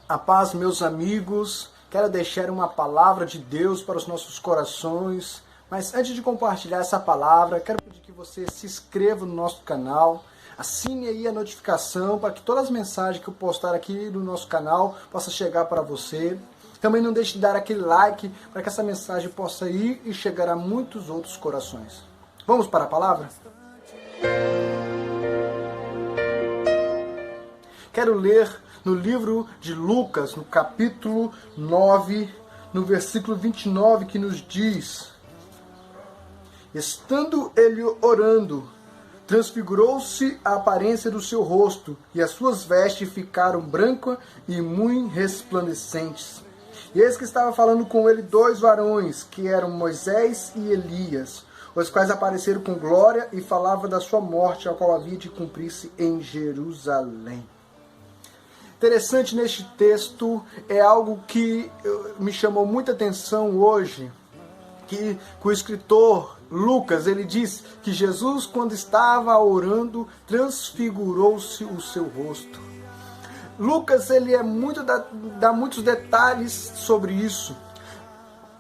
A paz, meus amigos. Quero deixar uma palavra de Deus para os nossos corações. Mas antes de compartilhar essa palavra, quero pedir que você se inscreva no nosso canal. Assine aí a notificação para que todas as mensagens que eu postar aqui no nosso canal possam chegar para você. Também não deixe de dar aquele like para que essa mensagem possa ir e chegar a muitos outros corações. Vamos para a palavra? Quero ler no livro de Lucas, no capítulo 9, no versículo 29, que nos diz: Estando ele orando, transfigurou-se a aparência do seu rosto, e as suas vestes ficaram brancas e muito resplandecentes. E eis que estava falando com ele dois varões, que eram Moisés e Elias, os quais apareceram com glória e falavam da sua morte, a qual havia de cumprir-se em Jerusalém. Interessante neste texto, é algo que me chamou muita atenção hoje, que o escritor Lucas, ele diz que Jesus, quando estava orando, transfigurou-se o seu rosto. Lucas, ele dá muitos detalhes sobre isso.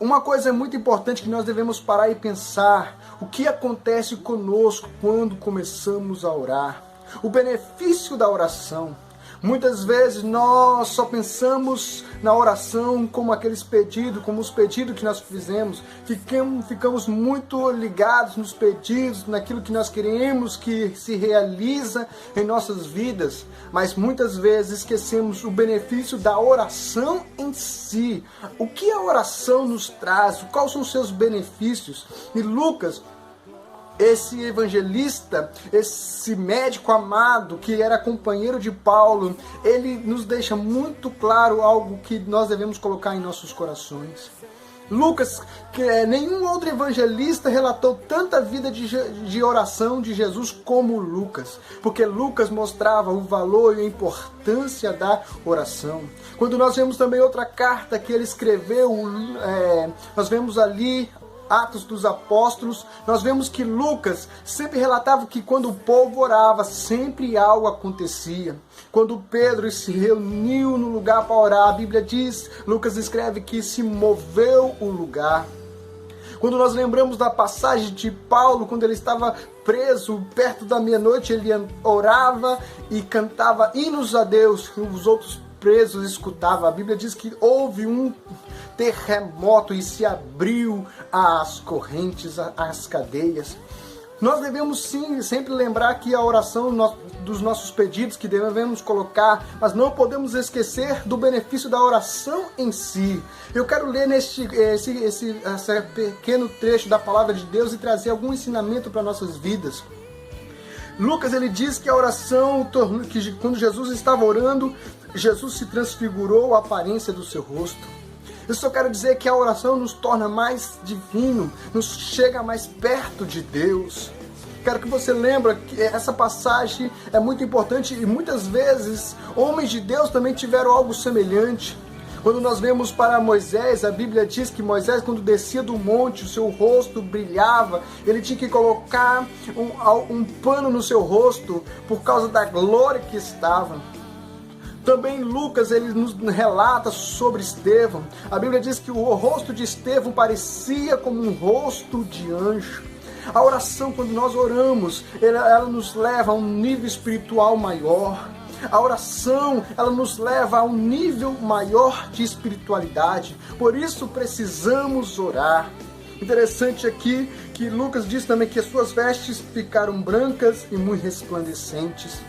Uma coisa muito importante que nós devemos parar e pensar: o que acontece conosco quando começamos a orar? O benefício da oração. Muitas vezes nós só pensamos na oração como aqueles pedidos, como os pedidos que nós fizemos. Ficamos muito ligados nos pedidos, naquilo que nós queremos que se realiza em nossas vidas. Mas muitas vezes esquecemos o benefício da oração em si. O que a oração nos traz? Quais são os seus benefícios? E Lucas, esse evangelista, esse médico amado que era companheiro de Paulo, ele nos deixa muito claro algo que nós devemos colocar em nossos corações. Lucas, nenhum outro evangelista relatou tanta vida de oração de Jesus como Lucas, porque Lucas mostrava o valor e a importância da oração. Quando nós vemos também outra carta que ele escreveu, nós vemos ali Atos dos Apóstolos, nós vemos que Lucas sempre relatava que quando o povo orava, sempre algo acontecia. Quando Pedro se reuniu no lugar para orar, a Bíblia diz, Lucas escreve que se moveu o lugar. Quando nós lembramos da passagem de Paulo, quando ele estava preso, perto da meia-noite, ele orava e cantava hinos a Deus, e os outros presos escutavam. A Bíblia diz que houve um terremoto e se abriu as correntes, as cadeias. Nós devemos sim sempre lembrar que a oração dos nossos pedidos que devemos colocar, mas não podemos esquecer do benefício da oração em si. Eu quero ler esse pequeno trecho da palavra de Deus e trazer algum ensinamento para nossas vidas. Lucas, ele diz que a oração, que quando Jesus estava orando, Jesus se transfigurou a aparência do seu rosto. Eu só quero dizer que a oração nos torna mais divino, nos chega mais perto de Deus. Quero que você lembre que essa passagem é muito importante e muitas vezes homens de Deus também tiveram algo semelhante. Quando nós vemos para Moisés, a Bíblia diz que Moisés, quando descia do monte, o seu rosto brilhava, ele tinha que colocar um pano no seu rosto por causa da glória que estava. Também Lucas, ele nos relata sobre Estevão. A Bíblia diz que o rosto de Estevão parecia como um rosto de anjo. A oração, quando nós oramos, ela nos leva a um nível espiritual maior. A oração, ela nos leva a um nível maior de espiritualidade. Por isso precisamos orar. Interessante aqui que Lucas diz também que as suas vestes ficaram brancas e muito resplandecentes.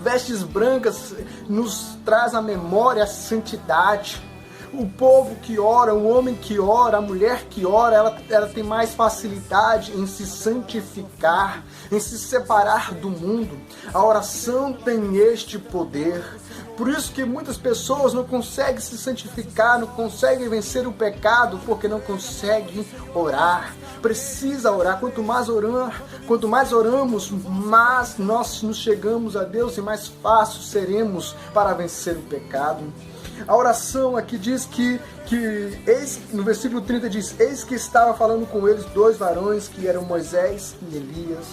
Vestes brancas nos traz à memória a santidade. O povo que ora, o homem que ora, a mulher que ora, ela tem mais facilidade em se santificar, em se separar do mundo. A oração tem este poder. Por isso que muitas pessoas não conseguem se santificar, não conseguem vencer o pecado, porque não conseguem orar. Precisa orar. Quanto mais oramos, mais nós nos chegamos a Deus e mais fácil seremos para vencer o pecado. A oração aqui diz que no versículo 30 diz: eis que estava falando com eles dois varões que eram Moisés e Elias.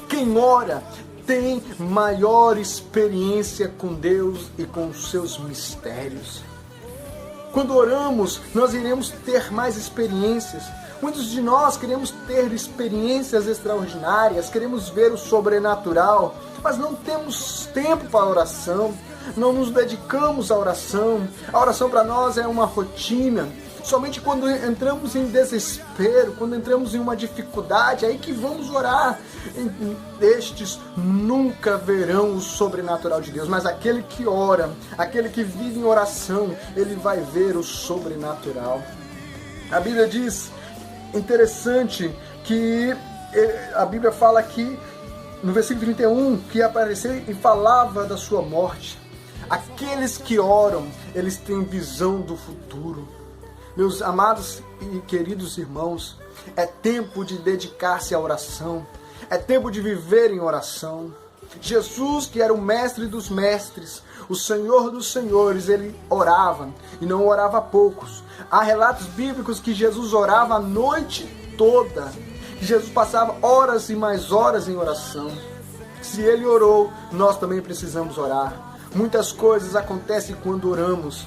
Quem ora tem maior experiência com Deus e com os seus mistérios. Quando oramos, nós iremos ter mais experiências. Muitos de nós queremos ter experiências extraordinárias, queremos ver o sobrenatural, mas não temos tempo para a oração, não nos dedicamos à oração. A oração para nós é uma rotina. Somente quando entramos em desespero, quando entramos em uma dificuldade, é aí que vamos orar. Estes nunca verão o sobrenatural de Deus, mas aquele que ora, aquele que vive em oração, ele vai ver o sobrenatural. A Bíblia diz, interessante, que a Bíblia fala aqui, no versículo 31, que apareceu e falava da sua morte. Aqueles que oram, eles têm visão do futuro. Meus amados e queridos irmãos, é tempo de dedicar-se à oração, é tempo de viver em oração. Jesus, que era o mestre dos mestres, o Senhor dos senhores, ele orava, e não orava poucos. Há relatos bíblicos que Jesus orava a noite toda, que Jesus passava horas e mais horas em oração. Se ele orou, nós também precisamos orar. Muitas coisas acontecem quando oramos.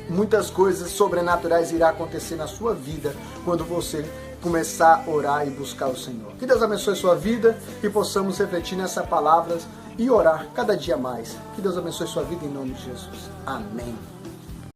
Muitas coisas sobrenaturais irão acontecer na sua vida quando você começar a orar e buscar o Senhor. Que Deus abençoe sua vida e possamos refletir nessas palavras e orar cada dia mais. Que Deus abençoe sua vida em nome de Jesus. Amém.